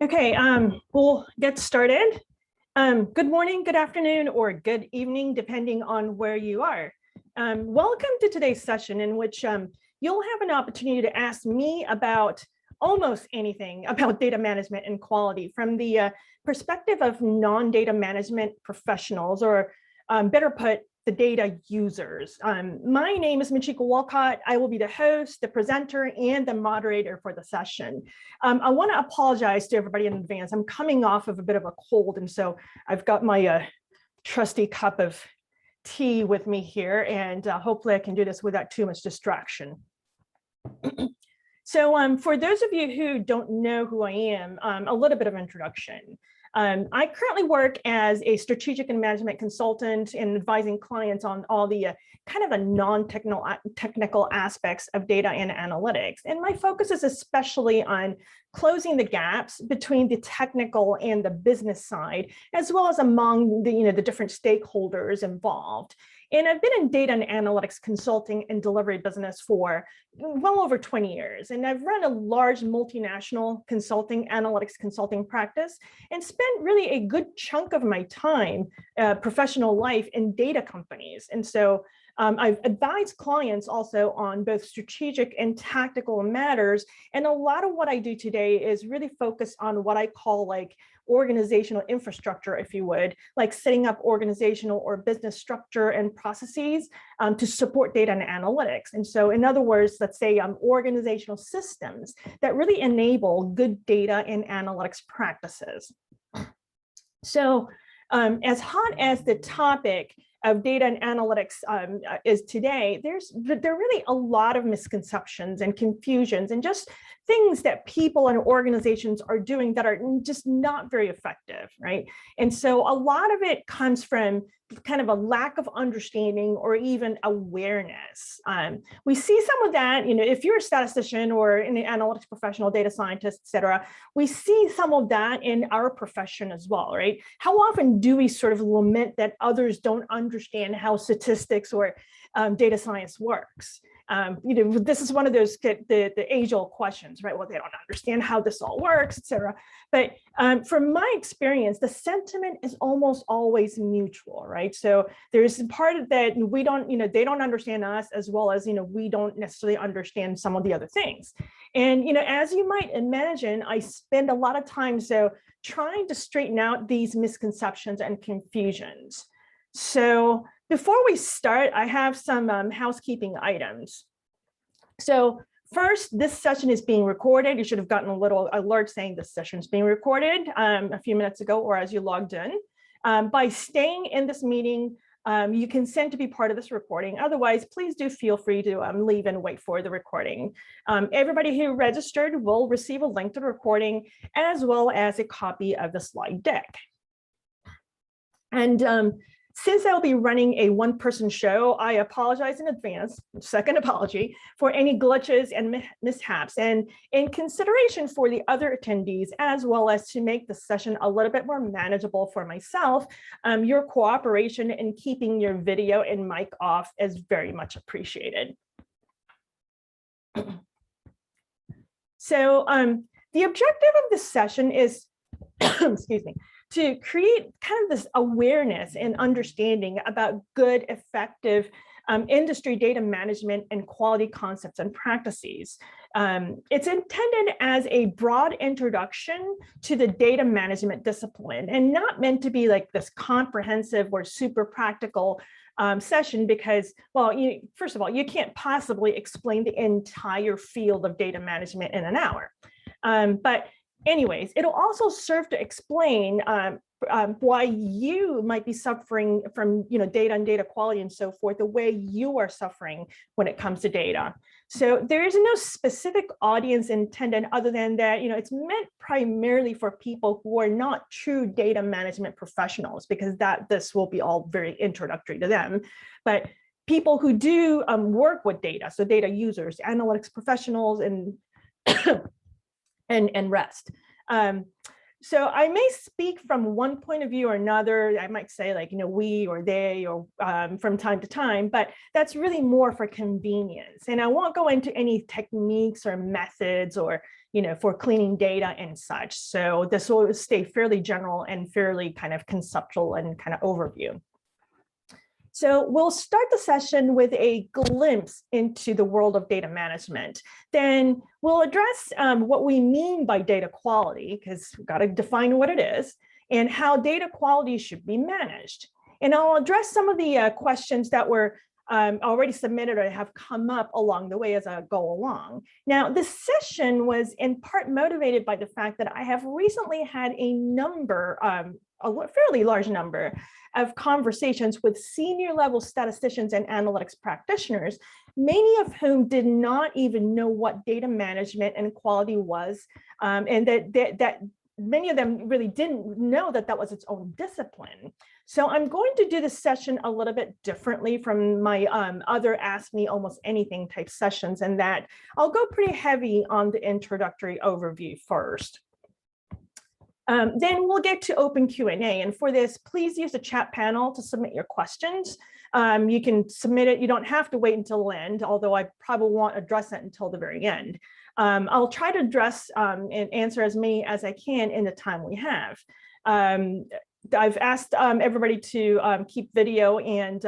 Okay, we'll get started. Good morning, good afternoon, or good evening, depending on where you are. Welcome to today's session in which you'll have an opportunity to ask me about almost anything about data management and quality from the perspective of non-data management professionals, or better put, the data users. My name is Michiko Wolcott. I will be the host, the presenter, and the moderator for the session. I want to apologize to everybody in advance. I'm coming off of a bit of a cold, and so I've got my trusty cup of tea with me here, and hopefully I can do this without too much distraction. So for those of you who don't know who I am, a little bit of introduction. I currently work as a strategic and management consultant and advising clients on all the kind of a non-technical aspects of data and analytics. And my focus is especially on closing the gaps between the technical and the business side, as well as among the different stakeholders involved. And I've been in data and analytics consulting and delivery business for well over 20 years. And I've run a large multinational analytics consulting practice, and spent really a good chunk of my time, professional life, in data companies. And so I've advised clients also on both strategic and tactical matters. And a lot of what I do today is really focused on what I call like organizational infrastructure, if you would, like setting up organizational or business structure and processes to support data and analytics. And so in other words, let's say organizational systems that really enable good data and analytics practices. So as hot as the topic of data and analytics is today, there are really a lot of misconceptions and confusions and just things that people and organizations are doing that are just not very effective, right? And so a lot of it comes from kind of a lack of understanding or even awareness. We see some of that, if you're a statistician or an analytics professional, data scientist, et cetera, we see some of that in our profession as well, right? How often do we sort of lament that others don't understand how statistics or data science works? This is one of those the age-old questions, right? Well, they don't understand how this all works, et cetera. But from my experience, the sentiment is almost always mutual, right? So there's part of that we don't, they don't understand us, as well as, we don't necessarily understand some of the other things. And, as you might imagine, I spend a lot of time trying to straighten out these misconceptions and confusions. So before we start, I have some housekeeping items. So first, this session is being recorded. You should have gotten a little alert saying this session is being recorded a few minutes ago, or as you logged in. By staying in this meeting, you consent to be part of this recording. Otherwise, please do feel free to leave and wait for the recording. Everybody who registered will receive a link to the recording, as well as a copy of the slide deck. And since I'll be running a one-person show, I apologize in advance, second apology, for any glitches and mishaps. And in consideration for the other attendees, as well as to make the session a little bit more manageable for myself, your cooperation in keeping your video and mic off is very much appreciated. So the objective of this session is, excuse me, to create kind of this awareness and understanding about good, effective industry data management and quality concepts and practices. It's intended as a broad introduction to the data management discipline, and not meant to be like this comprehensive or super practical session, because, well, first of all, you can't possibly explain the entire field of data management in an hour. But anyways, it'll also serve to explain why you might be suffering from data and data quality and so forth, the way you are suffering when it comes to data. So there is no specific audience intended other than that, it's meant primarily for people who are not true data management professionals, because this will be all very introductory to them. But people who do work with data, so data users, analytics professionals, and rest. So I may speak from one point of view or another. I might say like, we or they or from time to time, but that's really more for convenience. And I won't go into any techniques or methods or, for cleaning data and such. So this will stay fairly general and fairly kind of conceptual and kind of overview. So we'll start the session with a glimpse into the world of data management. Then we'll address what we mean by data quality, because we've got to define what it is, and how data quality should be managed. And I'll address some of the questions that were already submitted or have come up along the way as I go along. Now, this session was in part motivated by the fact that I have recently had a number, a fairly large number of conversations with senior level statisticians and analytics practitioners, many of whom did not even know what data management and quality was, and that many of them really didn't know that that was its own discipline. So I'm going to do this session a little bit differently from my other Ask Me Almost Anything type sessions, and that I'll go pretty heavy on the introductory overview first. Then we'll get to open Q&A, and for this, please use the chat panel to submit your questions. You can submit it, you don't have to wait until the end, although I probably won't address that until the very end. I'll try to address and answer as many as I can in the time we have. I've asked everybody to keep video and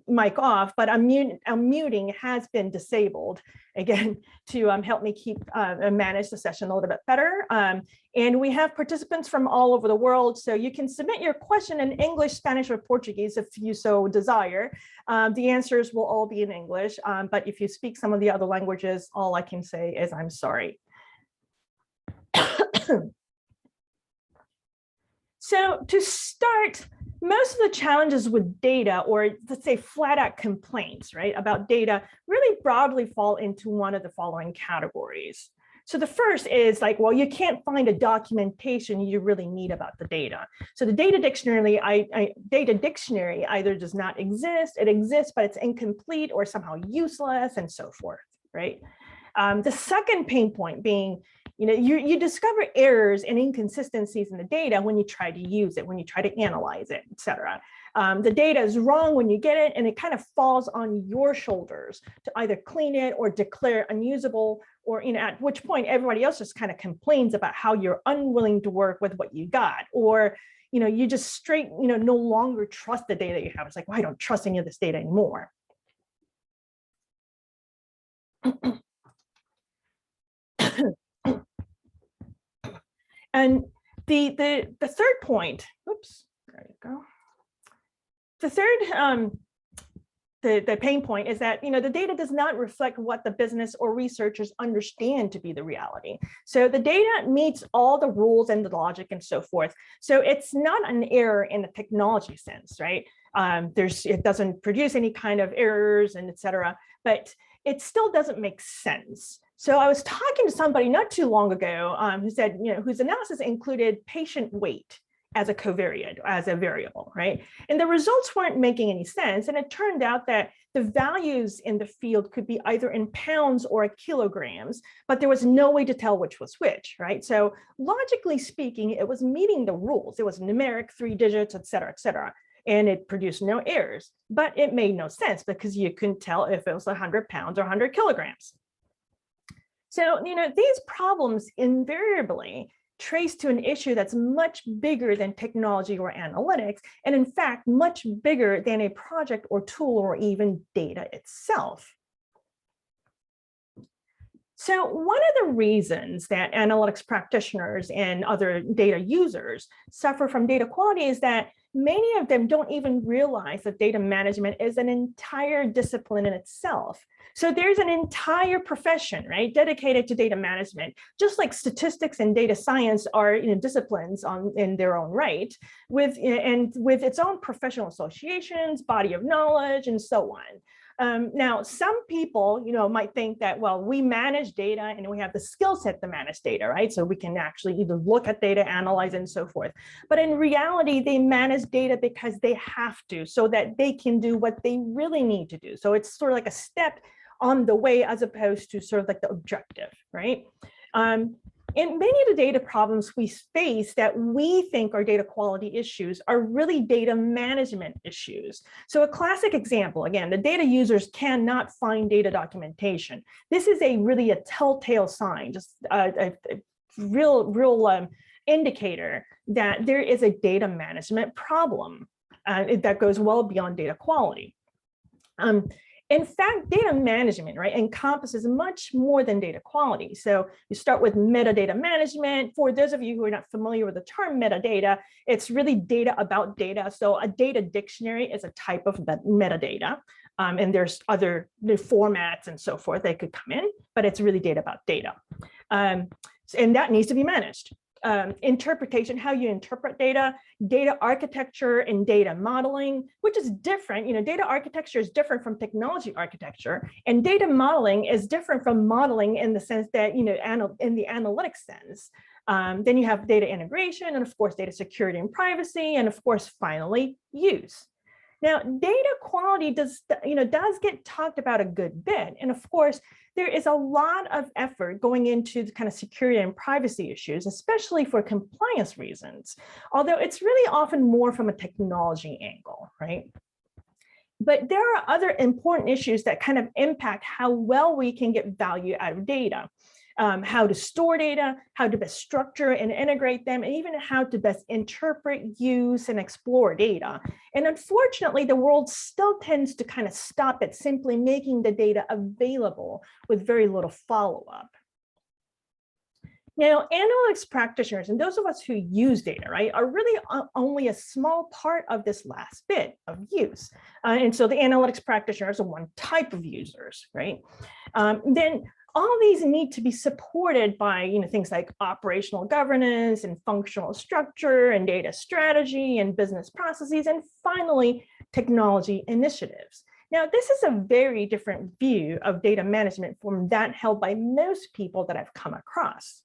mic off, but unmuting has been disabled, again, to help me keep manage the session a little bit better. And we have participants from all over the world, so you can submit your question in English, Spanish, or Portuguese if you so desire. The answers will all be in English, but if you speak some of the other languages, all I can say is I'm sorry. So to start, most of the challenges with data, or let's say flat out complaints, right, about data really broadly fall into one of the following categories. So the first is like, well, you can't find a documentation you really need about the data. So the data dictionary either does not exist, it exists, but it's incomplete or somehow useless and so forth, right? The second pain point being, you discover errors and inconsistencies in the data when you try to use it, when you try to analyze it, et cetera. The data is wrong when you get it, and it kind of falls on your shoulders to either clean it or declare unusable, or at which point everybody else just kind of complains about how you're unwilling to work with what you got, or you just straight no longer trust the data you have. It's like, well, I don't trust any of this data anymore. And the third point, oops, there you go. The third, the pain point is that the data does not reflect what the business or researchers understand to be the reality. So the data meets all the rules and the logic and so forth. So it's not an error in the technology sense, right? It doesn't produce any kind of errors and et cetera, but it still doesn't make sense. So I was talking to somebody not too long ago who said, whose analysis included patient weight as a covariate, as a variable, right? And the results weren't making any sense. And it turned out that the values in the field could be either in pounds or kilograms, but there was no way to tell which was which, right? So logically speaking, it was meeting the rules. It was numeric, 3 digits, et cetera, et cetera. And it produced no errors, but it made no sense because you couldn't tell if it was 100 pounds or 100 kilograms. So, these problems invariably trace to an issue that's much bigger than technology or analytics, and in fact, much bigger than a project or tool or even data itself. So one of the reasons that analytics practitioners and other data users suffer from data quality is that many of them don't even realize that data management is an entire discipline in itself. So there's an entire profession, right, dedicated to data management, just like statistics and data science are disciplines in their own right, with its own professional associations, body of knowledge, and so on. Now, some people, might think that, well, we manage data and we have the skill set to manage data, right? So we can actually either look at data, analyze, and so forth. But in reality, they manage data because they have to, so that they can do what they really need to do. So it's sort of like a step on the way as opposed to sort of like the objective, right? And many of the data problems we face that we think are data quality issues are really data management issues. So a classic example, again, the data users cannot find data documentation. This is really a telltale sign, just a real indicator that there is a data management problem that goes well beyond data quality. In fact, data management, right, encompasses much more than data quality. So you start with metadata management. For those of you who are not familiar with the term metadata, it's really data about data. So a data dictionary is a type of metadata. And there's other formats and so forth that could come in, but it's really data about data. And that needs to be managed. Interpretation, how you interpret data, data architecture and data modeling, which is different. Data architecture is different from technology architecture, and data modeling is different from modeling in the sense that, in the analytics sense. Then you have data integration, and of course, data security and privacy, and of course, finally, use. Now, data quality does get talked about a good bit. And of course, there is a lot of effort going into the kind of security and privacy issues, especially for compliance reasons, although it's really often more from a technology angle, right? But there are other important issues that kind of impact how well we can get value out of data. How to store data, how to best structure and integrate them, and even how to best interpret, use, and explore data. And unfortunately, the world still tends to kind of stop at simply making the data available with very little follow-up. Now, analytics practitioners and those of us who use data, right, are really only a small part of this last bit of use. And so the analytics practitioners are one type of users, right? Then all these need to be supported by things like operational governance and functional structure and data strategy and business processes, and finally, technology initiatives. Now, this is a very different view of data management from that held by most people that I've come across.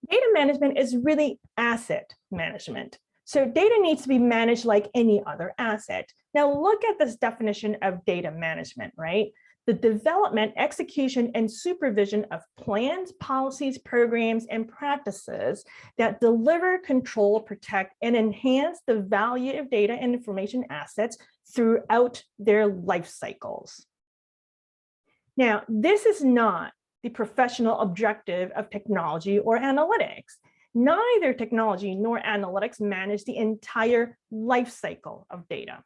Data management is really asset management. So data needs to be managed like any other asset. Now, look at this definition of data management, right? The development, execution, and supervision of plans, policies, programs, and practices that deliver, control, protect, and enhance the value of data and information assets throughout their life cycles. Now, this is not the professional objective of technology or analytics. Neither technology nor analytics manage the entire life cycle of data.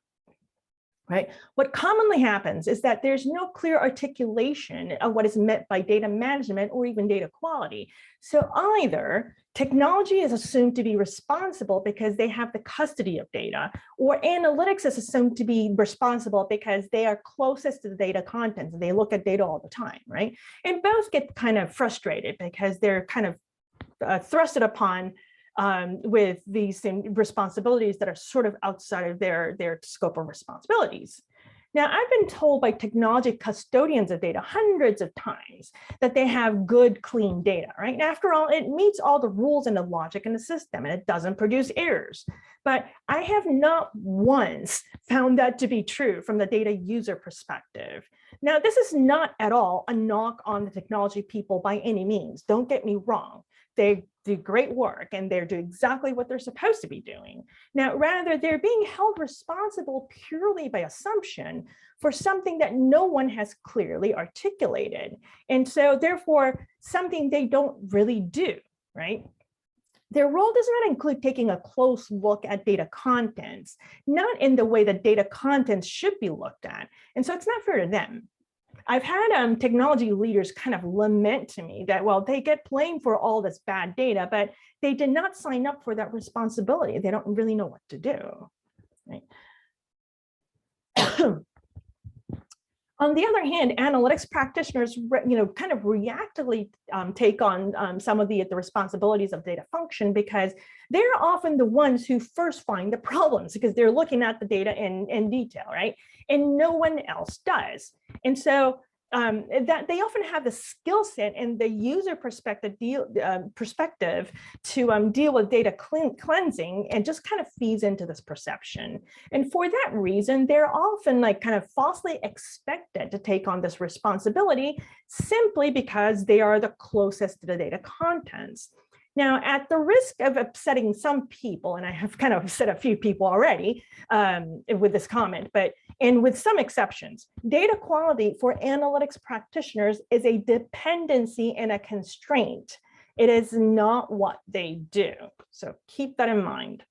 Right? What commonly happens is that there's no clear articulation of what is meant by data management or even data quality. So either technology is assumed to be responsible because they have the custody of data, or analytics is assumed to be responsible because they are closest to the data contents and they look at data all the time, right? And both get kind of frustrated because they're kind of thrusted upon with these responsibilities that are sort of outside of their scope of responsibilities. Now, I've been told by technology custodians of data hundreds of times that they have good, clean data, right? And after all, it meets all the rules and the logic in the system, and it doesn't produce errors. But I have not once found that to be true from the data user perspective. Now, this is not at all a knock on the technology people by any means. Don't get me wrong. They do great work and they're doing exactly what they're supposed to be doing. Now, rather, they're being held responsible purely by assumption for something that no one has clearly articulated. And so therefore, something they don't really do, right? Their role does not include taking a close look at data contents, not in the way that data contents should be looked at. And so it's not fair to them. I've had technology leaders kind of lament to me that, well, they get blamed for all this bad data, but they did not sign up for that responsibility. They don't really know what to do, right? On the other hand, analytics practitioners, kind of reactively take on some of the responsibilities of data function because they're often the ones who first find the problems because they're looking at the data in detail, right? And no one else does. And so that they often have the skill set and the user perspective to deal with data cleansing, and just kind of feeds into this perception. And for that reason, they're often like kind of falsely expected to take on this responsibility simply because they are the closest to the data contents. Now, at the risk of upsetting some people, and I have kind of upset a few people already with this comment, and with some exceptions, data quality for analytics practitioners is a dependency and a constraint. It is not what they do. So keep that in mind.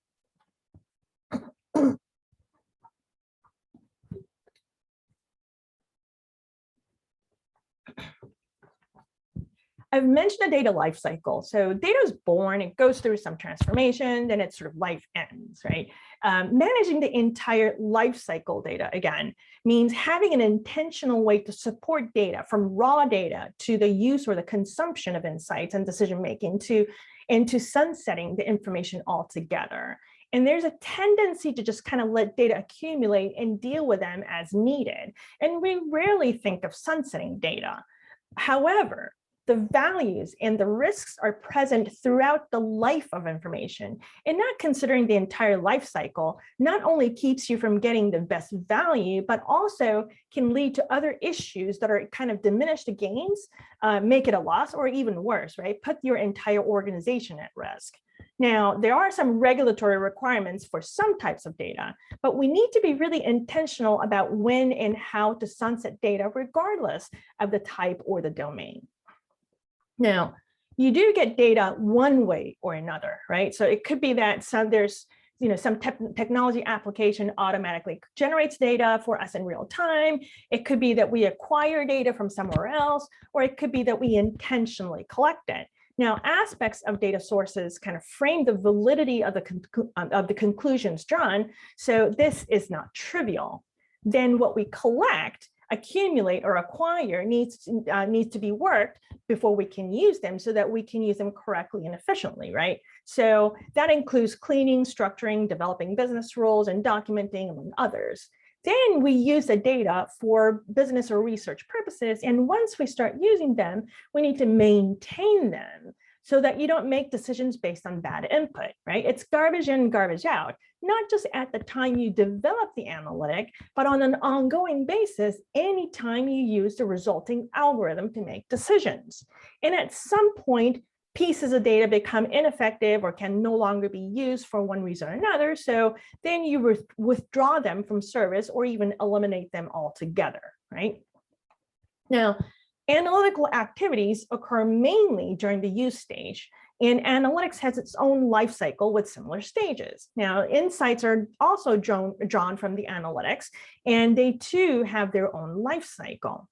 I've mentioned the data life cycle. So data is born, it goes through some transformation, then its sort of life ends, right? Managing the entire life cycle data, again, means having an intentional way to support data from raw data to the use or the consumption of insights and decision-making into sunsetting the information altogether. And there's a tendency to just kind of let data accumulate and deal with them as needed. And we rarely think of sunsetting data. However, the values and the risks are present throughout the life of information, and not considering the entire life cycle not only keeps you from getting the best value, but also can lead to other issues that are kind of diminish the gains, make it a loss, or even worse, right? Put your entire organization at risk. Now, there are some regulatory requirements for some types of data, but we need to be really intentional about when and how to sunset data regardless of the type or the domain. Now, you do get data one way or another, right? So it could be that there's some technology application automatically generates data for us in real time. It could be that we acquire data from somewhere else, or it could be that we intentionally collect it. Now, aspects of data sources kind of frame the validity of the conclusions drawn, so this is not trivial. Then what we collect, accumulate, or acquire needs to be worked before we can use them, so that we can use them correctly and efficiently, right? So that includes cleaning, structuring, developing business rules, and documenting, among others. Then we use the data for business or research purposes, and once we start using them, we need to maintain them so that you don't make decisions based on bad input, right? It's garbage in, garbage out, not just at the time you develop the analytic, but on an ongoing basis, anytime you use the resulting algorithm to make decisions. And at some point, pieces of data become ineffective or can no longer be used for one reason or another. So then you withdraw them from service or even eliminate them altogether, right? Now, analytical activities occur mainly during the use stage, and analytics has its own life cycle with similar stages. Now, insights are also drawn from the analytics, and they too have their own life cycle.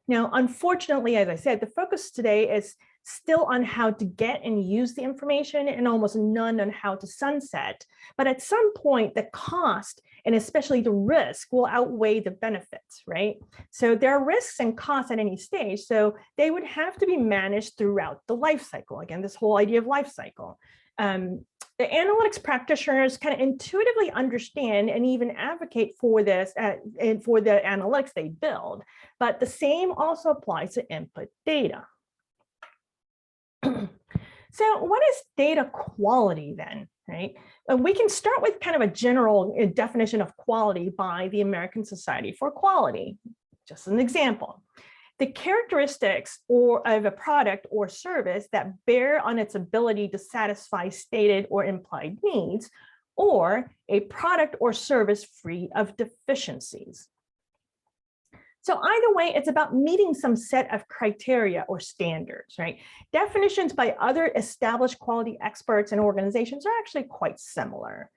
Now, unfortunately, as I said, the focus today is still on how to get and use the information, and almost none on how to sunset. But at some point, the cost and especially the risk will outweigh the benefits, right? So there are risks and costs at any stage, so they would have to be managed throughout the life cycle. Again, this whole idea of life cycle. The analytics practitioners kind of intuitively understand and even advocate for this and for the analytics they build, but the same also applies to input data. So what is data quality then, right? We can start with kind of a general definition of quality by the American Society for Quality. Just an example. The characteristics of a product or service that bear on its ability to satisfy stated or implied needs, or a product or service free of deficiencies. So either way, it's about meeting some set of criteria or standards, right? Definitions by other established quality experts and organizations are actually quite similar.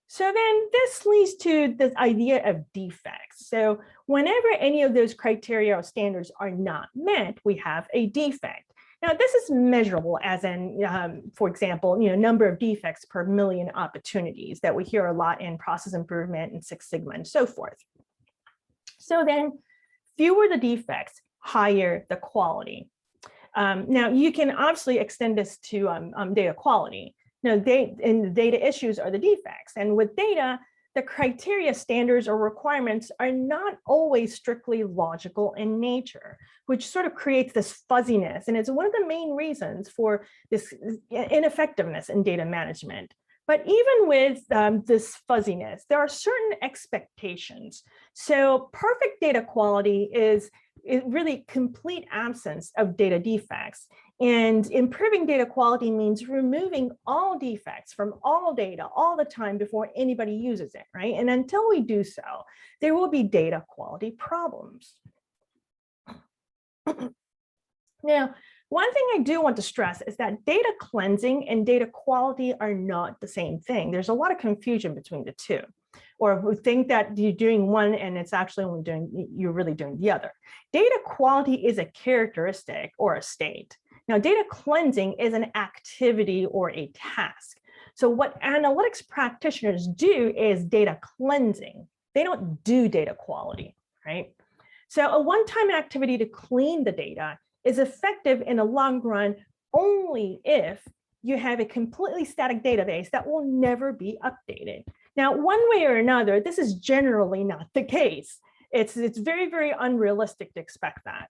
So then this leads to this idea of defects. So whenever any of those criteria or standards are not met, we have a defect. Now, this is measurable as in, for example, number of defects per million opportunities that we hear a lot in process improvement and Six Sigma and so forth. So then, fewer the defects, higher the quality. Now, you can obviously extend this to data quality. Now, the data issues are the defects. And with data, the criteria, standards, or requirements are not always strictly logical in nature, which sort of creates this fuzziness. And it's one of the main reasons for this ineffectiveness in data management. But even with this fuzziness, there are certain expectations. So perfect data quality is really complete absence of data defects. And improving data quality means removing all defects from all data all the time before anybody uses it, right? And until we do so, there will be data quality problems. Now, one thing I do want to stress is that data cleansing and data quality are not the same thing. There's a lot of confusion between the two, or we think that you're doing one and it's actually only you're really doing the other. Data quality is a characteristic or a state. Now, data cleansing is an activity or a task. So what analytics practitioners do is data cleansing. They don't do data quality, right? So a one-time activity to clean the data is effective in the long run only if you have a completely static database that will never be updated. Now, one way or another, this is generally not the case. It's very, very unrealistic to expect that.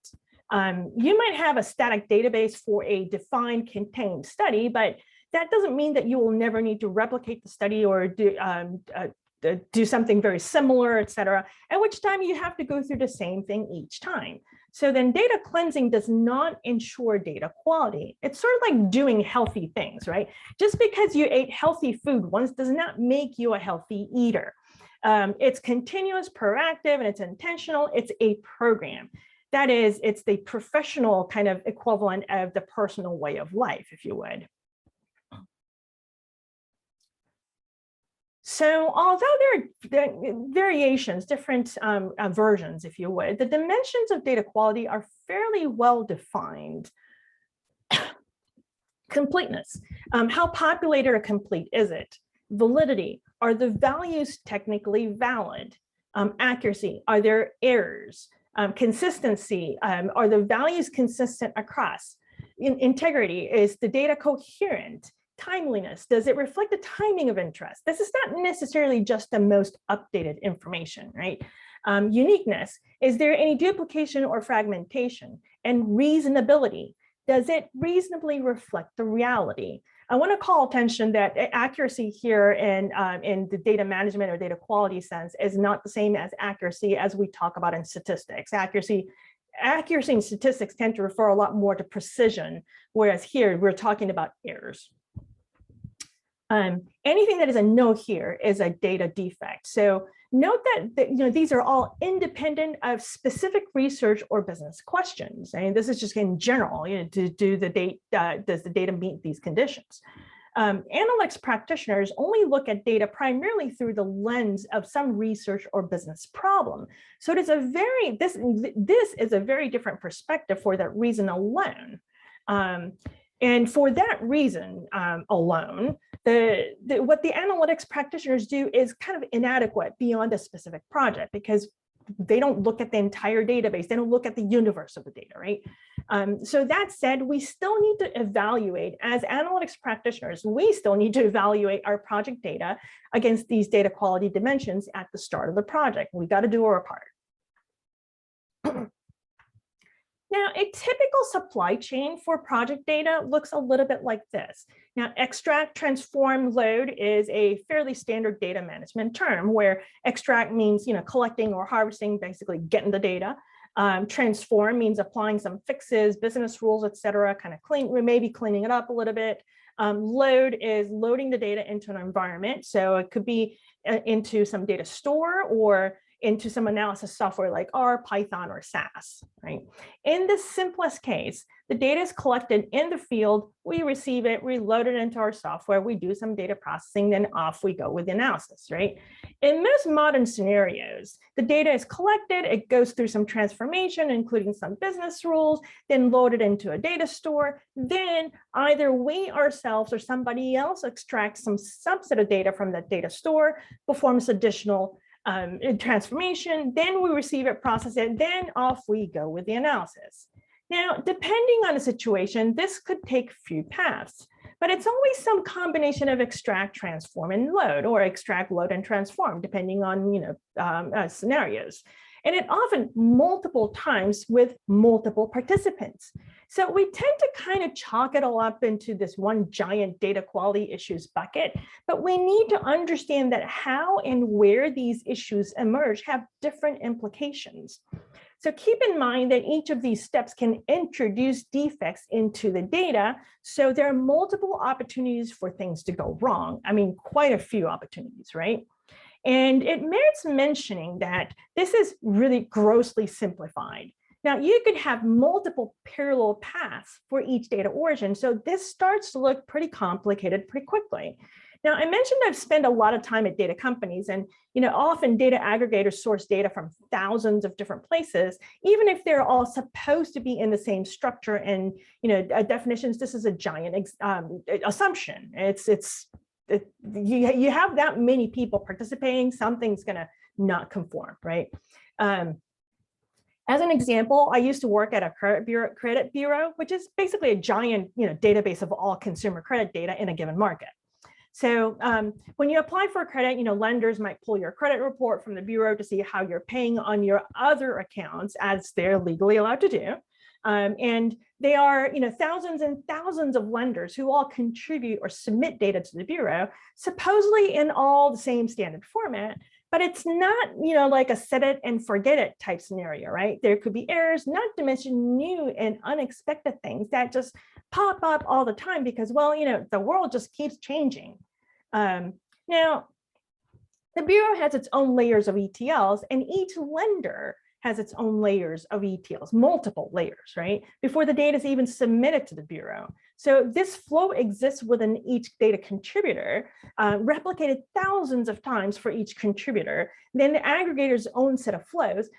You might have a static database for a defined contained study, but that doesn't mean that you will never need to replicate the study or do something very similar, et cetera, at which time you have to go through the same thing each time. So then data cleansing does not ensure data quality. It's sort of like doing healthy things, right? Just because you ate healthy food once does not make you a healthy eater. It's continuous, proactive, and it's intentional. It's a program. That is, it's the professional kind of equivalent of the personal way of life, if you would. So although there are variations, different versions, if you would, the dimensions of data quality are fairly well defined. Completeness, how populated or complete is it? Validity, are the values technically valid? Accuracy, are there errors? Consistency, are the values consistent across? Integrity, is the data coherent? Timeliness, does it reflect the timing of interest? This is not necessarily just the most updated information, right? Uniqueness, is there any duplication or fragmentation? And reasonability, does it reasonably reflect the reality? I want to call attention that accuracy here in the data management or data quality sense is not the same as accuracy as we talk about in statistics. Accuracy in statistics tend to refer a lot more to precision, whereas here we're talking about errors. Anything that is a no here is a data defect. So note that these are all independent of specific research or business questions. I mean, this is just in general, to do the data, does the data meet these conditions? Analytics practitioners only look at data primarily through the lens of some research or business problem. So it is this is a very different perspective for that reason alone. And for that reason alone, what the analytics practitioners do is kind of inadequate beyond a specific project, because they don't look at the entire database. They don't look at the universe of the data, right? So that said, we still need to evaluate, as analytics practitioners, we still need to evaluate our project data against these data quality dimensions at the start of the project. We got to do our part. Now, a typical supply chain for project data looks a little bit like this. Now, extract, transform, load is a fairly standard data management term, where extract means collecting or harvesting, basically getting the data. Transform means applying some fixes, business rules, et cetera, kind of maybe cleaning it up a little bit. Load is loading the data into an environment. So it could be into some data store or into some analysis software like R, Python, or SAS, right? In the simplest case, the data is collected in the field, we receive it, we load it into our software, we do some data processing, then off we go with the analysis, right? In most modern scenarios, the data is collected, it goes through some transformation, including some business rules, then loaded into a data store, then either we ourselves or somebody else extracts some subset of data from that data store, performs additional transformation, then we receive it, process it, then off we go with the analysis. Now, depending on the situation, this could take a few paths, but it's always some combination of extract, transform, and load, or extract, load, and transform, depending on scenarios. And it often multiple times with multiple participants. So we tend to kind of chalk it all up into this one giant data quality issues bucket, but we need to understand that how and where these issues emerge have different implications. So keep in mind that each of these steps can introduce defects into the data. So there are multiple opportunities for things to go wrong. I mean, quite a few opportunities, right? And it merits mentioning that this is really grossly simplified. Now, you could have multiple parallel paths for each data origin. So this starts to look pretty complicated pretty quickly. Now, I mentioned I've spent a lot of time at data companies, and often data aggregators source data from thousands of different places, even if they're all supposed to be in the same structure and definitions. This is a giant assumption. You have that many people participating, something's going to not conform, right? As an example, I used to work at a credit bureau, which is basically a giant database of all consumer credit data in a given market. So when you apply for a credit, lenders might pull your credit report from the bureau to see how you're paying on your other accounts, as they're legally allowed to do. And they are, thousands and thousands of lenders who all contribute or submit data to the bureau, supposedly in all the same standard format. But it's not, like a set it and forget it type scenario, right? There could be errors, not to mention new and unexpected things that just pop up all the time because, well, the world just keeps changing. Now, the Bureau has its own layers of ETLs, and each lender has its own layers of ETLs, multiple layers, right? Before the data is even submitted to the Bureau. So this flow exists within each data contributor, replicated thousands of times for each contributor, then the aggregator's own set of flows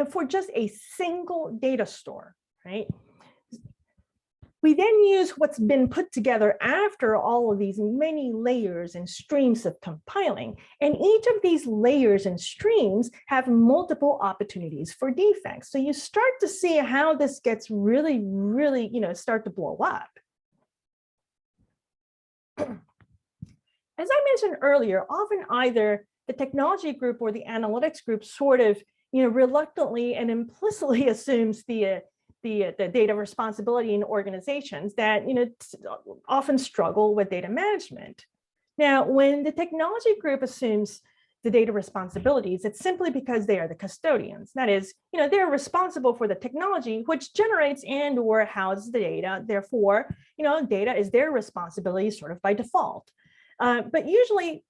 for just a single data store, right? We then use what's been put together after all of these many layers and streams of compiling. And each of these layers and streams have multiple opportunities for defects. So you start to see how this gets really, really, start to blow up. As I mentioned earlier, often either the technology group or the analytics group sort of, reluctantly and implicitly assumes the data responsibility in organizations that often struggle with data management. Now, when the technology group assumes the data responsibilities, it's simply because they are the custodians. That is, they're responsible for the technology which generates and or houses the data. Therefore, data is their responsibility sort of by default. But usually,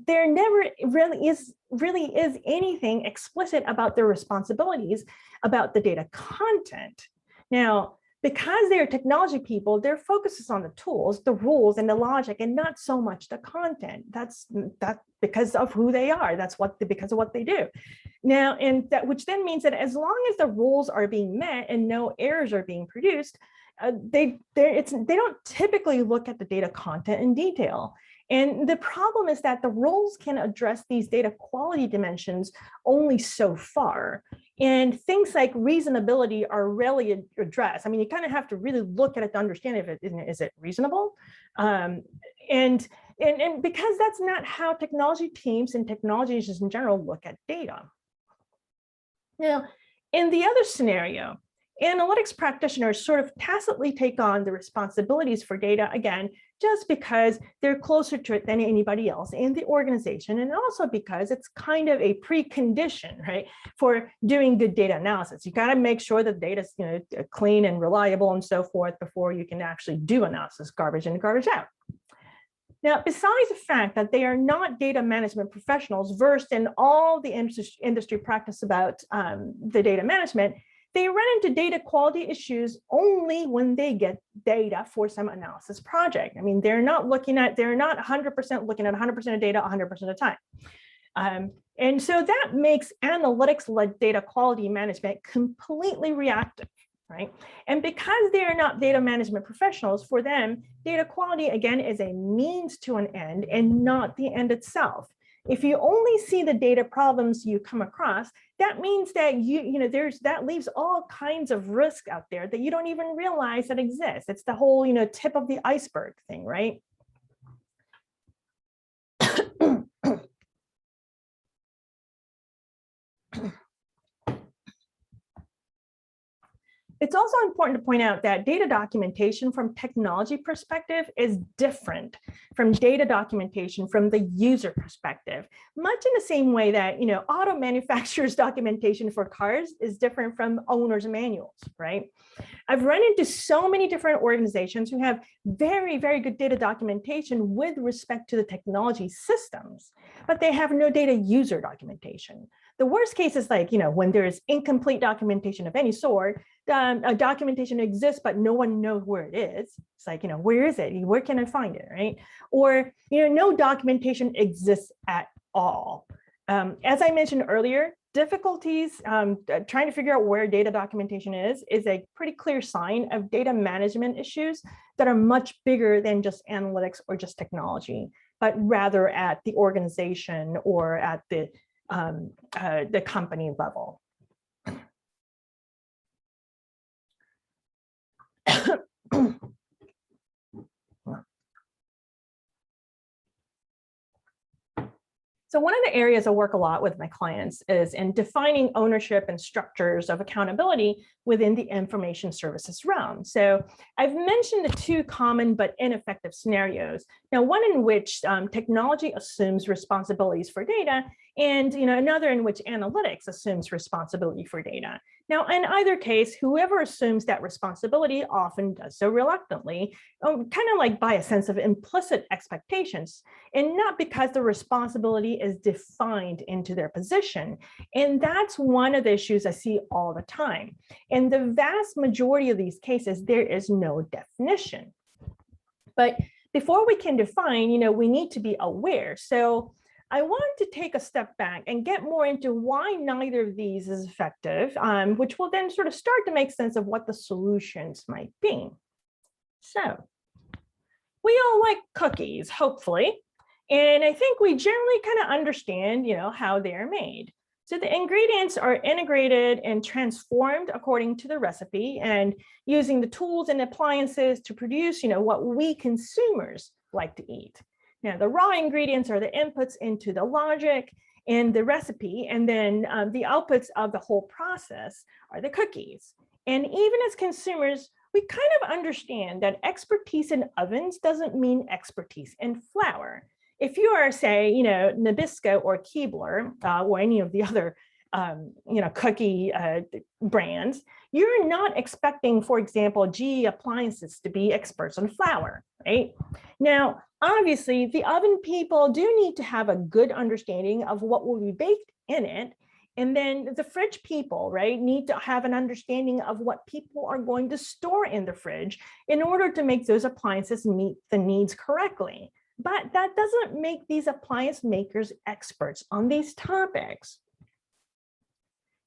there never really is anything explicit about their responsibilities about the data content. Now, because they're technology people, their focus is on the tools, the rules, and the logic, and not so much the content. That's because of who they are. Because of what they do. Now, and which then means that as long as the rules are being met and no errors are being produced, they don't typically look at the data content in detail. And the problem is that the rules can address these data quality dimensions only so far. And things like reasonability are rarely addressed. I mean, you kind of have to really look at it to understand if is it reasonable. And because that's not how technology teams and technologies in general look at data. Now, in the other scenario, analytics practitioners sort of tacitly take on the responsibilities for data, again, just because they're closer to it than anybody else in the organization, and also because it's kind of a precondition, right, for doing good data analysis. You got to make sure that the data is clean and reliable and so forth before you can actually do analysis, garbage in, garbage out. Now, besides the fact that they are not data management professionals versed in all the industry practice about the data management, they run into data quality issues only when they get data for some analysis project. I mean, they're not 100% looking at 100% of data 100% of the time. And so that makes analytics-led data quality management completely reactive, right? And because they are not data management professionals, for them, data quality, again, is a means to an end and not the end itself. If you only see the data problems you come across, that means that that leaves all kinds of risk out there that you don't even realize that exists. It's the whole tip of the iceberg thing, right? It's also important to point out that data documentation from technology perspective is different from data documentation from the user perspective, much in the same way that auto manufacturers' documentation for cars is different from owners' manuals, right? I've run into so many different organizations who have very, very good data documentation with respect to the technology systems, but they have no data user documentation. The worst case is like, when there's incomplete documentation of any sort, a documentation exists, but no one knows where it is. It's like, where is it? Where can I find it, right? Or, no documentation exists at all. As I mentioned earlier, difficulties trying to figure out where data documentation is a pretty clear sign of data management issues that are much bigger than just analytics or just technology, but rather at the organization or at the company level. So one of the areas I work a lot with my clients is in defining ownership and structures of accountability within the information services realm. So I've mentioned the two common but ineffective scenarios. Now, one in which technology assumes responsibilities for data, and another in which analytics assumes responsibility for data. Now, in either case, whoever assumes that responsibility often does so reluctantly, kind of like by a sense of implicit expectations, and not because the responsibility is defined into their position. And that's one of the issues I see all the time. In the vast majority of these cases, there is no definition. But before we can define, we need to be aware. So I want to take a step back and get more into why neither of these is effective, which will then sort of start to make sense of what the solutions might be. So we all like cookies, hopefully. And I think we generally kind of understand, how they're made. So the ingredients are integrated and transformed according to the recipe and using the tools and appliances to produce, what we consumers like to eat. Now, the raw ingredients are the inputs into the logic and the recipe, and then the outputs of the whole process are the cookies. And even as consumers, we kind of understand that expertise in ovens doesn't mean expertise in flour. If you are, say, Nabisco or Keebler or any of the other, cookie brands, you're not expecting, for example, GE Appliances to be experts on flour, right? Now, obviously, the oven people do need to have a good understanding of what will be baked in it. And then the fridge people, right, need to have an understanding of what people are going to store in the fridge in order to make those appliances meet the needs correctly. But that doesn't make these appliance makers experts on these topics.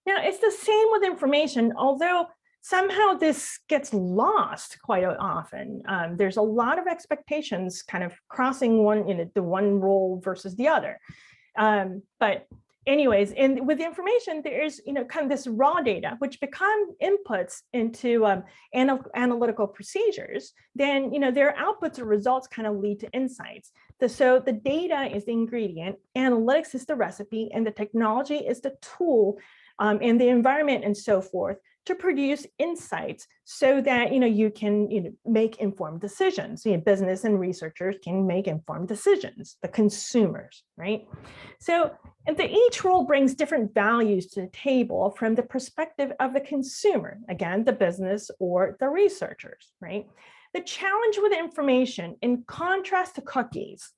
Now, it's the same with information, although somehow this gets lost quite often. There's a lot of expectations kind of crossing the one role versus the other. But anyways, and with the information, there's kind of this raw data, which become inputs into analytical procedures. Then their outputs or results kind of lead to insights. So the data is the ingredient, analytics is the recipe, and the technology is the tool, and the environment and so forth to produce insights so that you can make informed decisions. Business and researchers can make informed decisions, the consumers, right? So each role brings different values to the table from the perspective of the consumer, again, the business or the researchers, right? The challenge with information, in contrast to cookies,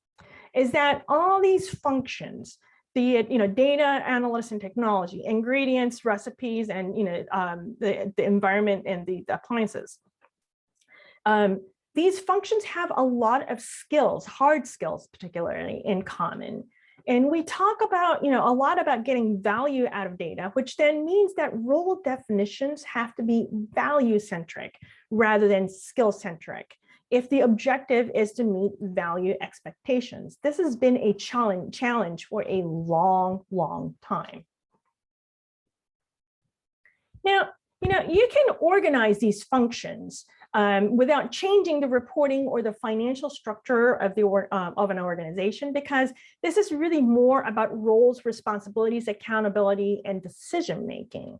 is that all these functions, be it data, analytics, and technology, ingredients, recipes, and the environment and the appliances. These functions have a lot of skills, hard skills particularly, in common. And we talk about a lot about getting value out of data, which then means that role definitions have to be value-centric rather than skill-centric. if the objective is to meet value expectations. This has been a challenge for a long time. Now, you can organize these functions without changing the reporting or the financial structure of an organization, because this is really more about roles, responsibilities, accountability, and decision-making.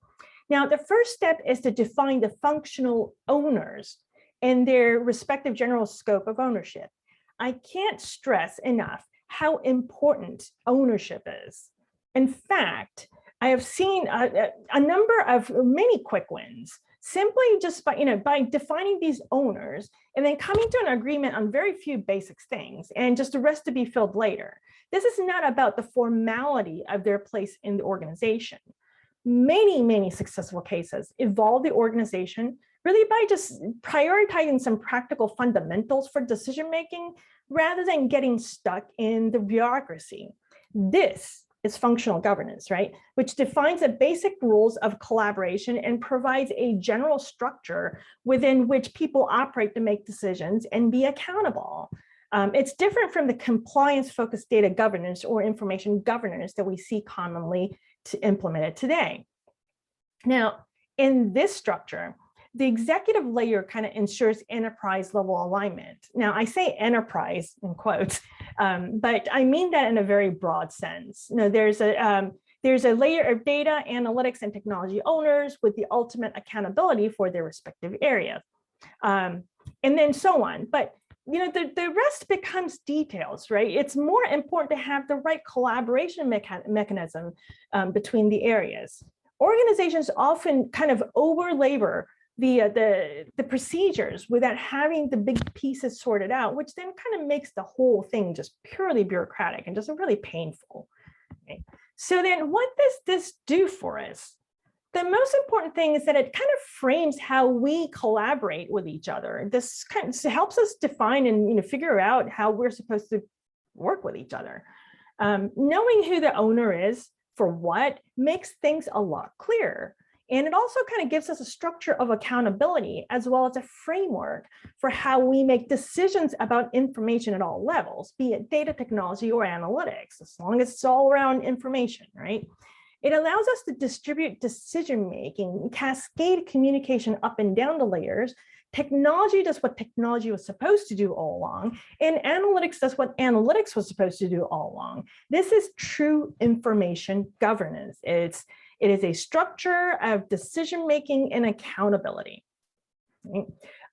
Now, the first step is to define the functional owners and their respective general scope of ownership. I can't stress enough how important ownership is. In fact, I have seen a number of many quick wins simply just by defining these owners and then coming to an agreement on very few basic things and just the rest to be filled later. This is not about the formality of their place in the organization. Many successful cases evolve the organization really by just prioritizing some practical fundamentals for decision-making rather than getting stuck in the bureaucracy. This is functional governance, right? Which defines the basic rules of collaboration and provides a general structure within which people operate to make decisions and be accountable. It's different from the compliance-focused data governance or information governance that we see commonly implemented today. Now, in this structure, the executive layer kind of ensures enterprise level alignment. Now, I say enterprise in quotes, but I mean that in a very broad sense. There's a layer of data, analytics, and technology owners with the ultimate accountability for their respective areas, and then so on. But the rest becomes details, right? It's more important to have the right collaboration mechanism between the areas. Organizations often kind of over-labor the procedures without having the big pieces sorted out, which then kind of makes the whole thing just purely bureaucratic and just really painful. Okay. So then what does this do for us? The most important thing is that it kind of frames how we collaborate with each other. This kind of helps us define and figure out how we're supposed to work with each other. Knowing who the owner is for what makes things a lot clearer. And it also kind of gives us a structure of accountability as well as a framework for how we make decisions about information at all levels, be it data technology or analytics, as long as it's all around information, right? It allows us to distribute decision-making, cascade communication up and down the layers. Technology does what technology was supposed to do all along, and analytics does what analytics was supposed to do all along. This is true information governance. It is a structure of decision-making and accountability. Right?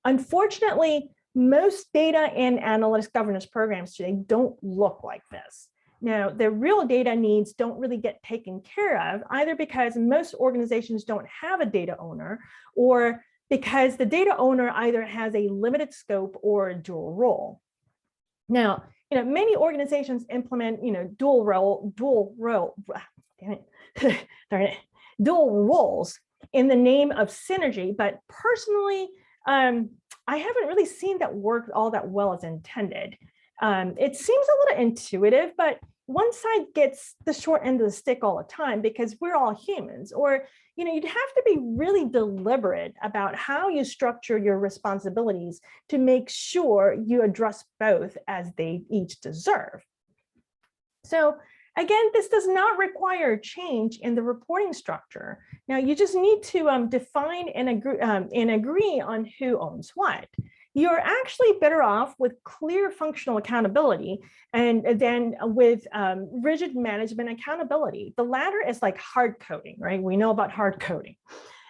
Unfortunately, most data and analytics governance programs today don't look like this. Now, the real data needs don't really get taken care of, either because most organizations don't have a data owner, or because the data owner either has a limited scope or a dual role. Now, many organizations implement, dual roles in the name of synergy, but personally, I haven't really seen that work all that well as intended. It seems a little intuitive, but one side gets the short end of the stick all the time because we're all humans. Or, you'd have to be really deliberate about how you structure your responsibilities to make sure you address both as they each deserve. So again, this does not require change in the reporting structure. Now, you just need to define and agree on who owns what. You're actually better off with clear functional accountability and then with rigid management accountability. The latter is like hard coding, right? We know about hard coding.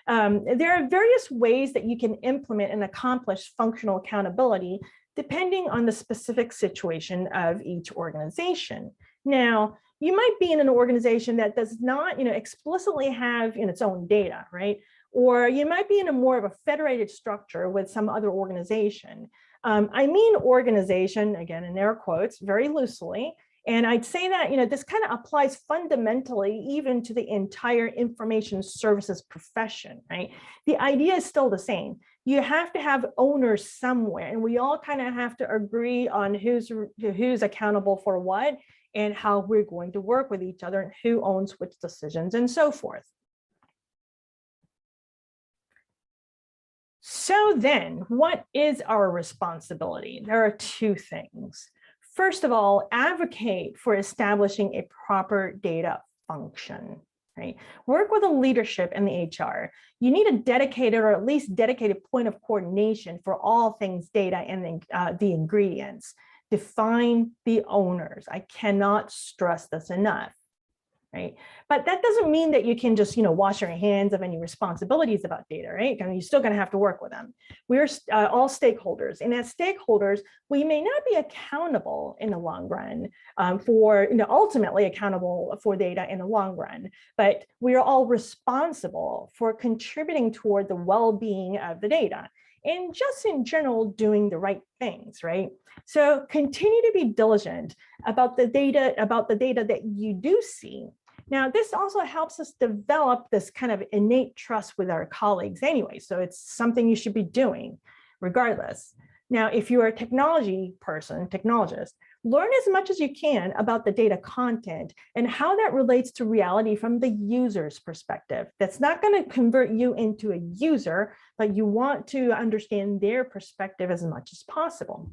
There are various ways that you can implement and accomplish functional accountability depending on the specific situation of each organization. Now, you might be in an organization that does not, explicitly have its own data, right? Or you might be in a more of a federated structure with some other organization. I mean organization, again, in air quotes, very loosely. And I'd say that, this kind of applies fundamentally even to the entire information services profession, right? The idea is still the same. You have to have owners somewhere, and we all kind of have to agree on who's accountable for what and how we're going to work with each other and who owns which decisions and so forth. So then, what is our responsibility? There are two things. First of all, advocate for establishing a proper data function. Right? Work with the leadership and the HR. You need a dedicated or at least dedicated point of coordination for all things data and the ingredients. Define the owners. I cannot stress this enough. Right? But that doesn't mean that you can just, wash your hands of any responsibilities about data, right? I mean, you're still going to have to work with them. We're all stakeholders, and as stakeholders, we may not be accountable in the long run ultimately accountable for data in the long run, but we are all responsible for contributing toward the well-being of the data and just in general doing the right things, right? So continue to be diligent about the data that you do see. Now, this also helps us develop this kind of innate trust with our colleagues anyway. So it's something you should be doing regardless. Now, if you're a technologist, learn as much as you can about the data content and how that relates to reality from the user's perspective. That's not going to convert you into a user, but you want to understand their perspective as much as possible.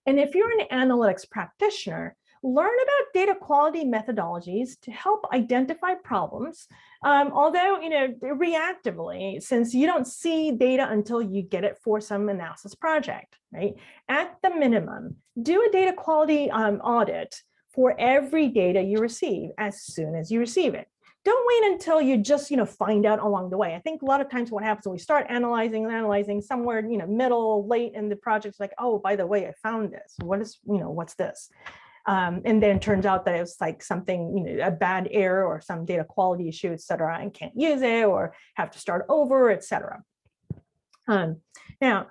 And if you're an analytics practitioner, learn about data quality methodologies to help identify problems, although reactively, since you don't see data until you get it for some analysis project, right? At the minimum, do a data quality audit for every data you receive as soon as you receive it. Don't wait until you just find out along the way. I think a lot of times what happens when we start analyzing somewhere middle, late in the project, like, oh, by the way, I found this. What's this? And then it turns out that it was like something, a bad error or some data quality issue, et cetera, and can't use it or have to start over, et cetera. Now,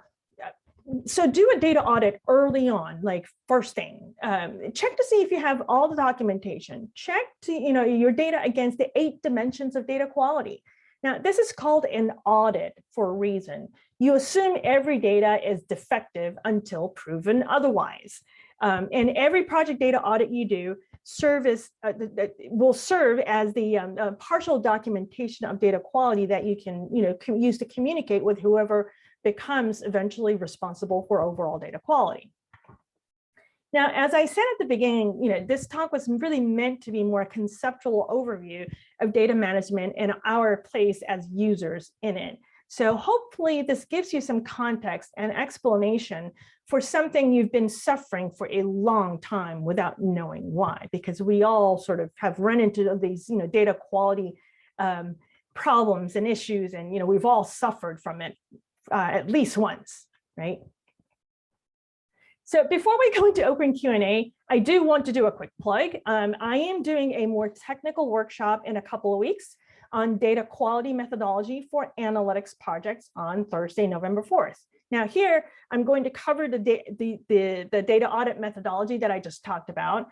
so do a data audit early on, like first thing. Check to see if you have all the documentation. Check your data against the 8 dimensions of data quality. Now, this is called an audit for a reason. You assume every data is defective until proven otherwise. And every project data audit you do will serve as the partial documentation of data quality that you can use to communicate with whoever becomes eventually responsible for overall data quality. Now, as I said at the beginning, this talk was really meant to be more a conceptual overview of data management and our place as users in it. So hopefully this gives you some context and explanation for something you've been suffering for a long time without knowing why, because we all sort of have run into these data quality problems and issues, and we've all suffered from it at least once, right? So before we go into open Q&A, I do want to do a quick plug. I am doing a more technical workshop in a couple of weeks on data quality methodology for analytics projects on Thursday, November 4th. Now here, I'm going to cover the data audit methodology that I just talked about.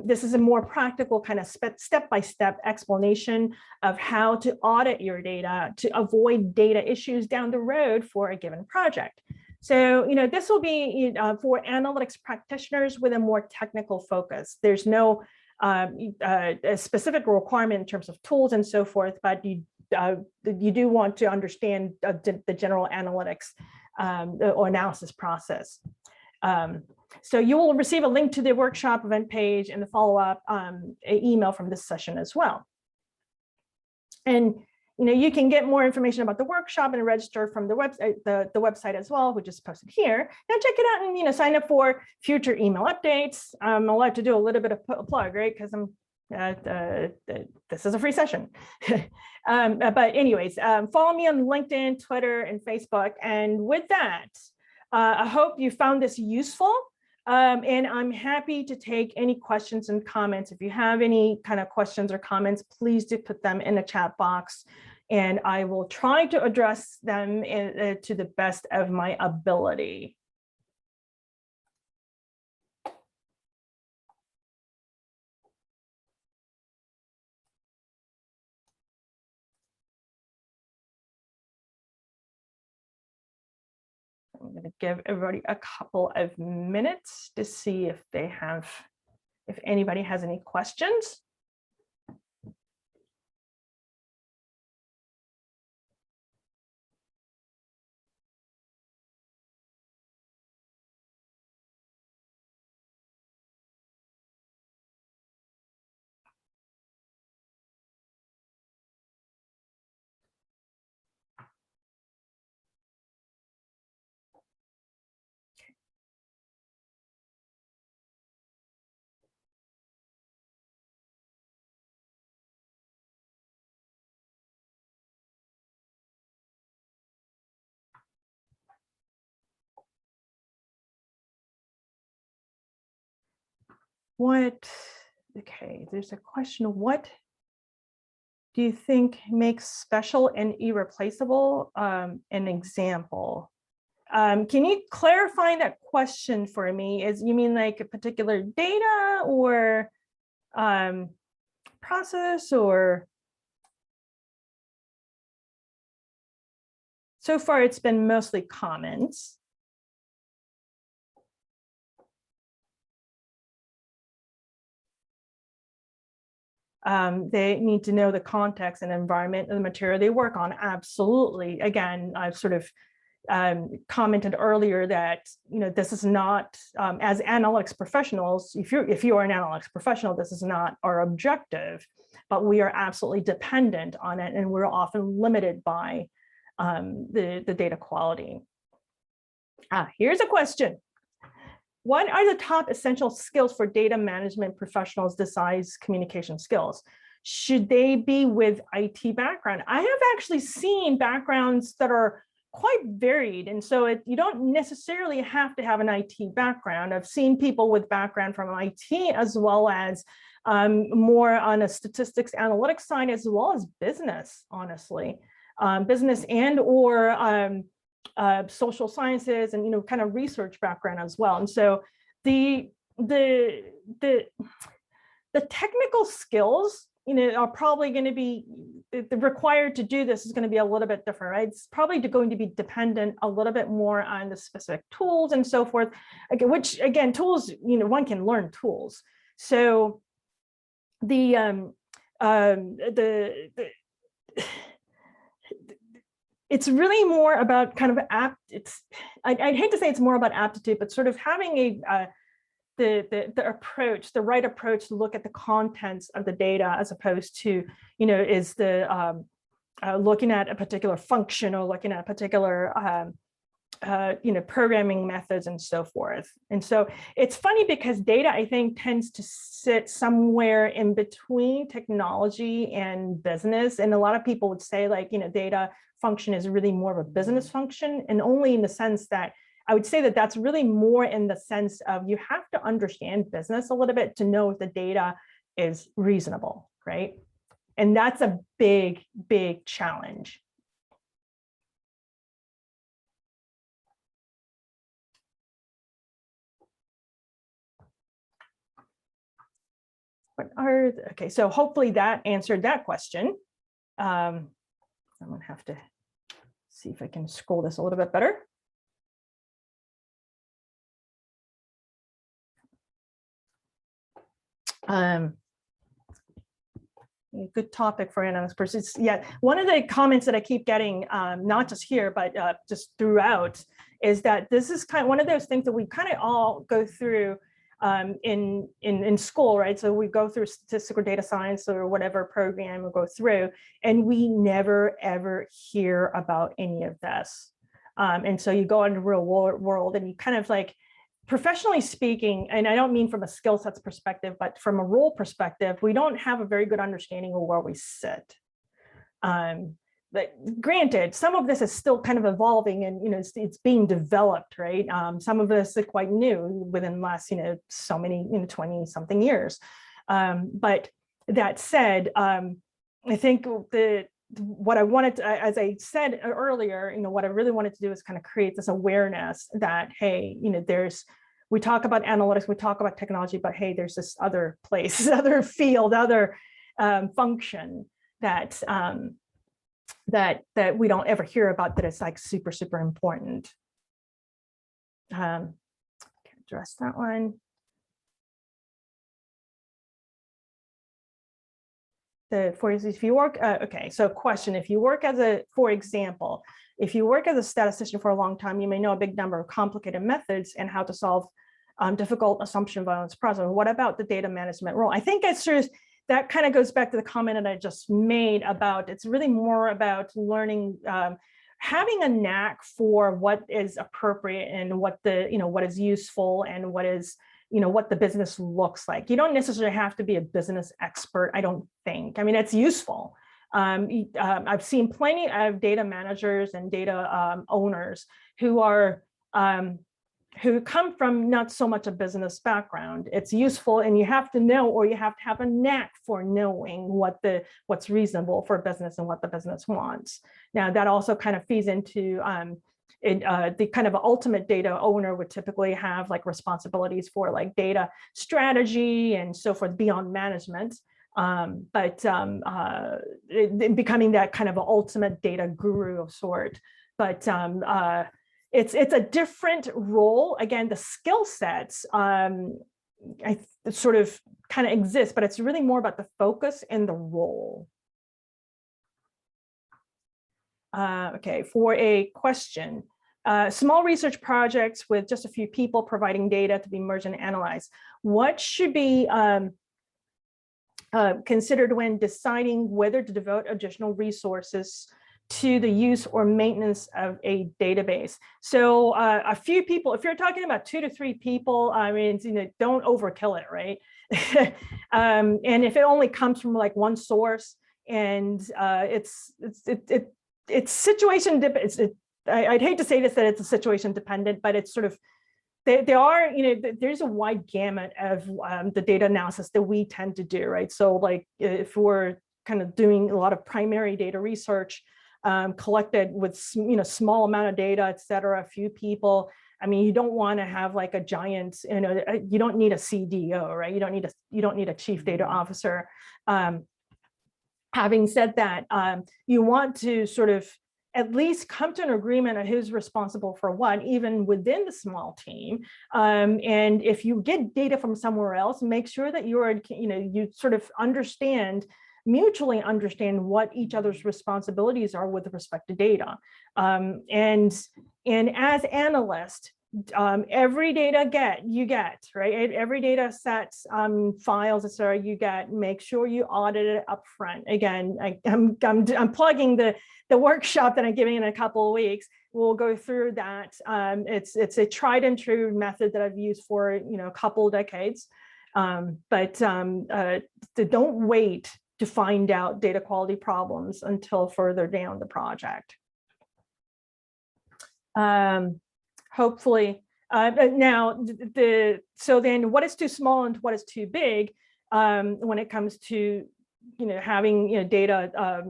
This is a more practical kind of step-by-step explanation of how to audit your data to avoid data issues down the road for a given project. So, this will be for analytics practitioners with a more technical focus. There's no a specific requirement in terms of tools and so forth, but you do want to understand the general analytics or analysis process. So you will receive a link to the workshop event page and the follow-up email from this session as well. And you can get more information about the workshop and register from the website as well, which is posted here. Now check it out and sign up for future email updates. I'll like to do a little bit of a plug, right? Because this is a free session. But anyways, follow me on LinkedIn, Twitter, and Facebook. And with that, I hope you found this useful. And I'm happy to take any questions and comments. If you have any kind of questions or comments, please do put them in the chat box, and I will try to address them to the best of my ability. I'm going to give everybody a couple of minutes to see if anybody has any questions. Okay, there's a question, what do you think makes special and irreplaceable? An example. Can you clarify that question for me? You mean like a particular data or process, or? So far, it's been mostly comments. They need to know the context and environment of the material they work on. Absolutely. Again, I've sort of commented earlier that this is not, as analytics professionals, if you are an analytics professional, this is not our objective, but we are absolutely dependent on it, and we're often limited by the data quality. Here's a question. What are the top essential skills for data management professionals besides communication skills? Should they be with IT background? I have actually seen backgrounds that are quite varied, and so you don't necessarily have to have an IT background. I've seen people with background from IT as well as more on a statistics analytics side, as well as business, honestly, business and or social sciences and kind of research background as well. And so the technical skills are probably going to be required to do this is going to be a little bit different, right? It's probably going to be dependent a little bit more on the specific tools and so forth. Again, which again, tools, one can learn tools. So it's really more about kind of I'd hate to say it's more about aptitude, but sort of having the right approach to look at the contents of the data, as opposed to, is the looking at a particular function or looking at a particular programming methods and so forth. And so it's funny because data, I think, tends to sit somewhere in between technology and business. And a lot of people would say like, data function is really more of a business function, and only in the sense that I would say that that's really more in the sense of you have to understand business a little bit to know if the data is reasonable, right? And that's a big, big challenge. Okay, so hopefully that answered that question. I'm gonna have to see if I can scroll this a little bit better. A good topic for analytics persons. Yeah, one of the comments that I keep getting, not just here, but just throughout, is that this is kind of one of those things that we kind of all go through in school, right? So we go through statistical data science or whatever program we go through, and we never ever hear about any of this. And so you go into the real world and you kind of like, professionally speaking, and I don't mean from a skill sets perspective, but from a role perspective, we don't have a very good understanding of where we sit. But granted, some of this is still kind of evolving and it's being developed, right? Some of this is quite new within the last so many 20 something years. But that said, I think what I wanted to, as I said earlier, what I really wanted to do is kind of create this awareness that, hey, we talk about analytics, we talk about technology, but hey, there's this other place, other field, other function that that we don't ever hear about, that is like super, super important. Can address that one. If you work, okay, so question, if you work for example, if you work as a statistician for a long time, you may know a big number of complicated methods and how to solve difficult assumption violence problems. What about the data management role? I think it's sort of, that kind of goes back to the comment that I just made about, it's really more about learning, having a knack for what is appropriate and what what is useful and what is, what the business looks like. You don't necessarily have to be a business expert, I don't think. I mean, it's useful. I've seen plenty of data managers and data owners who are who come from not so much a business background. It's useful, and you have to know, or you have to have a knack for knowing what's reasonable for business and what the business wants. Now that also kind of feeds into the kind of ultimate data owner would typically have like responsibilities for like data strategy and so forth beyond management. Becoming that kind of ultimate data guru of sort. But it's a different role. Again, the skill sets sort of kind of exist, but it's really more about the focus and the role. Okay, for a question. Small research projects with just a few people providing data to be merged and analyzed. What should be considered when deciding whether to devote additional resources to the use or maintenance of a database? So a few people, if you're talking about 2 to 3 people, I mean, don't overkill it, right? And if it only comes from like one source, and it's situation dependent. I'd hate to say this, that it's a situation dependent, but it's sort of, there's a wide gamut of the data analysis that we tend to do, right? So like if we're kind of doing a lot of primary data research, collected with small amount of data, et cetera, a few people. I mean, you don't want to have like a giant, you don't need a CDO, right? You don't need a chief data officer. Having said that, you want to sort of at least come to an agreement on who's responsible for what, even within the small team. And if you get data from somewhere else, make sure that you sort of mutually understand what each other's responsibilities are with respect to data. And as analysts, every data you get, right? Every data set, files, etc. you get, make sure you audit it up front. Again, I'm plugging the workshop that I'm giving in a couple of weeks. We'll go through that. It's a tried and true method that I've used for a couple of decades. But don't wait to find out data quality problems until further down the project. Hopefully, now so then what is too small and what is too big when it comes to having data?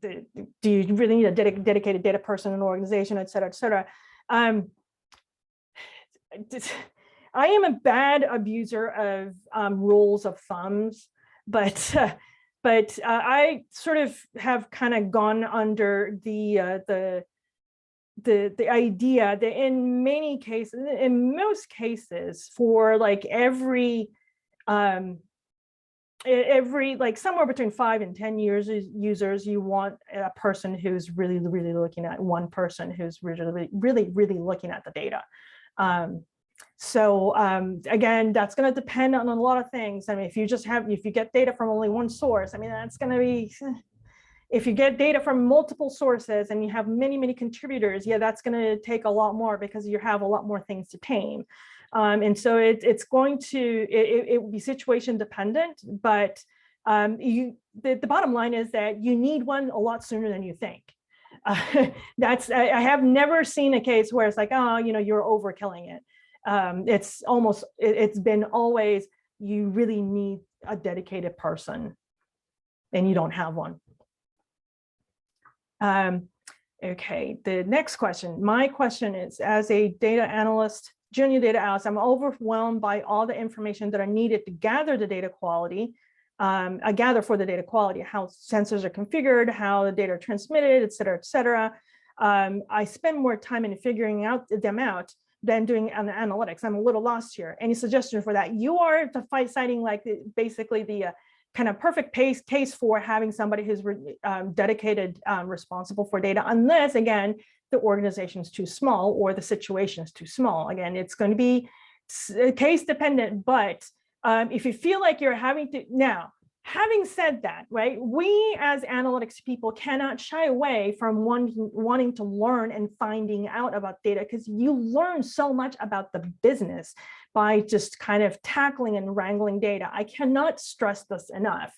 Do you really need a dedicated data person in an organization, et cetera, et cetera? I am a bad abuser of rules of thumbs, but I sort of have kind of gone under the idea that in most cases, for like every like somewhere between 5 and 10 users, you want a person who's really looking at one person who's really looking at the data. Again, that's going to depend on a lot of things. I mean, if you get data from only one source, I mean, that's going to be, if you get data from multiple sources and you have many contributors, yeah, that's going to take a lot more because you have a lot more things to tame. And so it will be situation dependent, but the bottom line is that you need one a lot sooner than you think. I have never seen a case where it's like, oh, you're overkilling it. It's been always, you really need a dedicated person and you don't have one. Okay, the next question. My question is, as a data analyst, junior data analyst, I'm overwhelmed by all the information that are needed to gather the data quality. I gather for the data quality, how sensors are configured, how the data are transmitted, et cetera, et cetera. I spend more time in figuring them out than doing an analytics. I'm a little lost here. Any suggestion for that? You are citing like basically the kind of perfect case for having somebody who's dedicated, responsible for data, unless, again, the organization is too small or the situation is too small. Again, it's going to be case dependent, but if you feel like you're having to, now, having said that, right, we as analytics people cannot shy away from wanting to learn and finding out about data, because you learn so much about the business by just kind of tackling and wrangling data. I cannot stress this enough.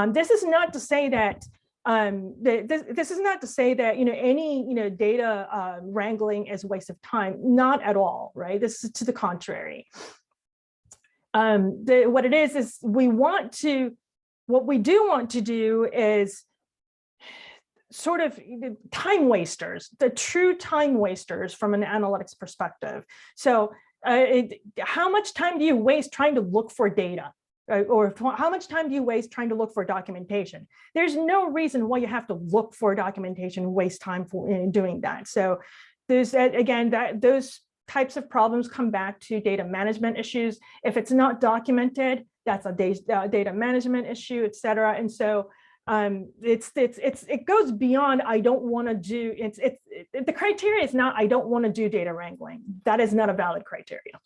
This is not to say that this is not to say that any data wrangling is a waste of time. Not at all, right? This is to the contrary. What it is what we do want to do is sort of time wasters, the true time wasters from an analytics perspective. So how much time do you waste trying to look for data? Or how much time do you waste trying to look for documentation? There's no reason why you have to look for documentation, waste time in doing that. So there's, again, those types of problems come back to data management issues. If it's not documented, that's a data management issue, et cetera. And so it goes beyond I don't want to do, the criteria is not I don't want to do data wrangling. That is not a valid criteria.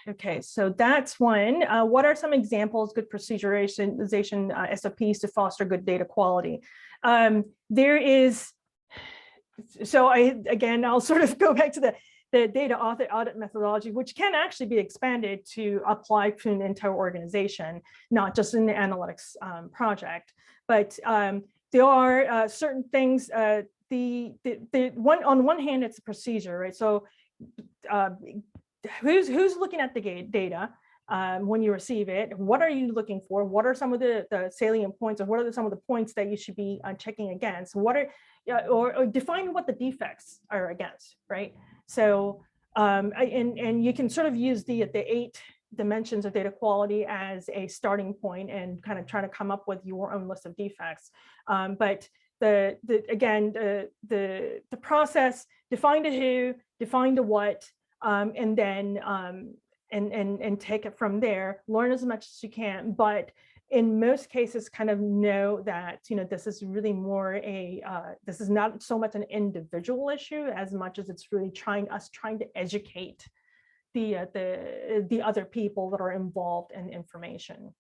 Okay, so that's one. What are some examples, good procedurization SOPs to foster good data quality? There is, so again, I'll sort of go back to the data audit methodology, which can actually be expanded to apply to an entire organization, not just in the analytics project. But there are certain things, on one hand, it's a procedure, right? So who's looking at the data when you receive it? What are you looking for? What are some of the salient points, or what are some of the points that you should be checking against? What are, or define what the defects are against, right? So and you can sort of use the 8 dimensions of data quality as a starting point and kind of try to come up with your own list of defects. But again, the process, define the who, define the what, and then and take it from there. Learn as much as you can, but in most cases, kind of know that this is really more this is not so much an individual issue as much as it's really trying to educate the other people that are involved in information.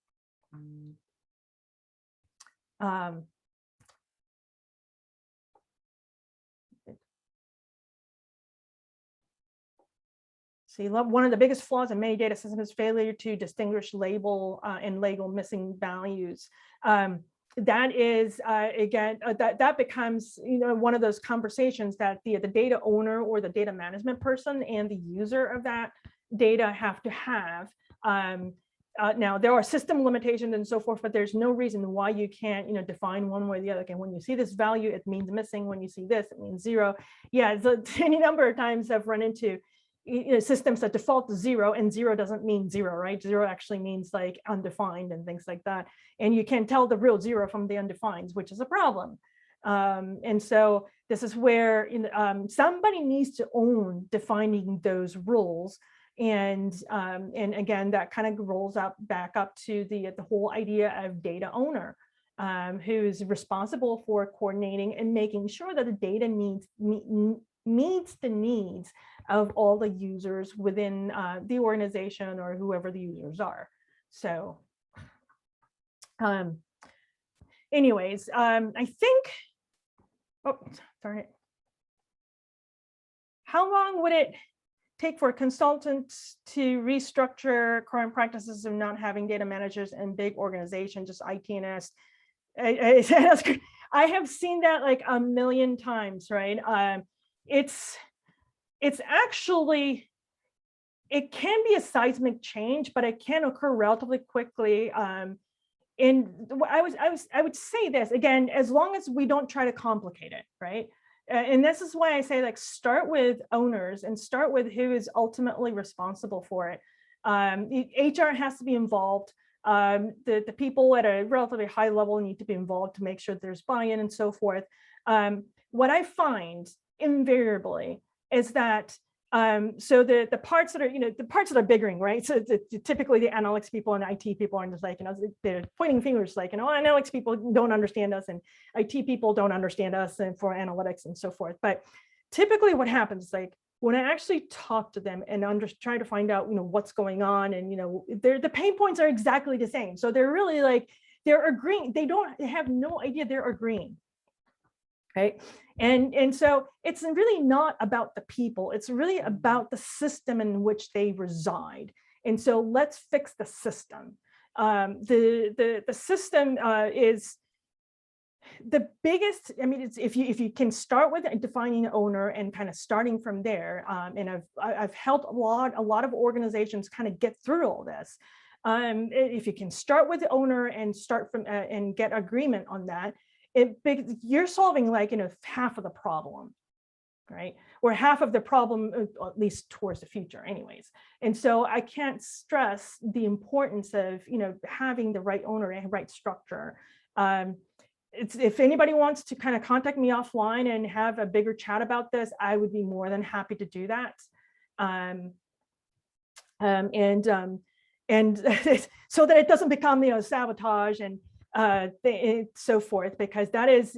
See, one of the biggest flaws in many data systems is failure to distinguish label and label missing values. That is, again, that becomes one of those conversations that the data owner or the data management person and the user of that data have to have. Now, there are system limitations and so forth, but there's no reason why you can't define one way or the other. Okay, when you see this value, it means missing. When you see this, it means 0. Yeah, so any number of times I've run into systems that default to 0, and 0 doesn't mean 0, right? 0 actually means like undefined and things like that. And you can tell the real 0 from the undefined, which is a problem. And so this is where somebody needs to own defining those rules. And again, that kind of rolls back up to the whole idea of data owner, who's responsible for coordinating and making sure that the data meets the needs of all the users within the organization or whoever the users are. So anyways, I think, oh, sorry. How long would it take for consultants to restructure current practices of not having data managers in big organizations, just IT&S? I have seen that like a million times, right? It's actually, it can be a seismic change, but it can occur relatively quickly. And I would say this again, as long as we don't try to complicate it, right? And this is why I say, like, start with owners and start with who is ultimately responsible for it. HR has to be involved. The people at a relatively high level need to be involved to make sure there's buy-in and so forth. What I find invariably is that so the parts that are the parts that are bickering, right? So typically the analytics people and IT people are just like they're pointing fingers like analytics people don't understand us and IT people don't understand us and for analytics and so forth. But typically what happens is, like, when I actually talk to them and try to find out what's going on, and the pain points are exactly the same. So they're really like they're agreeing. They have no idea they're agreeing. Right. And so it's really not about the people, it's really about the system in which they reside. And so let's fix the system. The system is the biggest. I mean, it's if you can start with defining an owner and kind of starting from there. And I've helped a lot of organizations kind of get through all this. If you can start with the owner and start from and get agreement on that, you're solving like half of the problem, right? Or half of the problem, at least towards the future anyways. And so I can't stress the importance of having the right owner and right structure. If anybody wants to kind of contact me offline and have a bigger chat about this, I would be more than happy to do that. And so that it doesn't become sabotage and so forth, because that is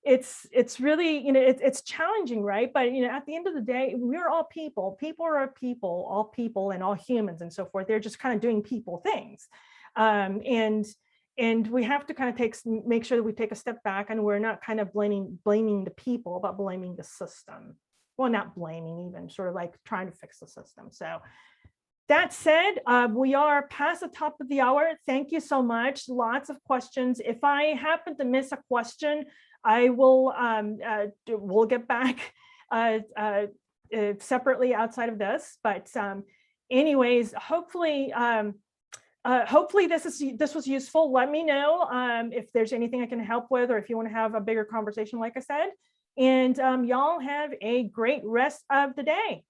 it's really it's challenging, right? But at the end of the day, we're all people. People are people, all people, and all humans and so forth. They're just kind of doing people things, and we have to kind of make sure that we take a step back and we're not kind of blaming the people, but blaming the system. Well, not blaming, even sort of like trying to fix the system. So that said, we are past the top of the hour. Thank you so much. Lots of questions. If I happen to miss a question, I will we'll get back separately outside of this. But anyways, hopefully this was useful. Let me know if there's anything I can help with, or if you want to have a bigger conversation, like I said. And y'all have a great rest of the day.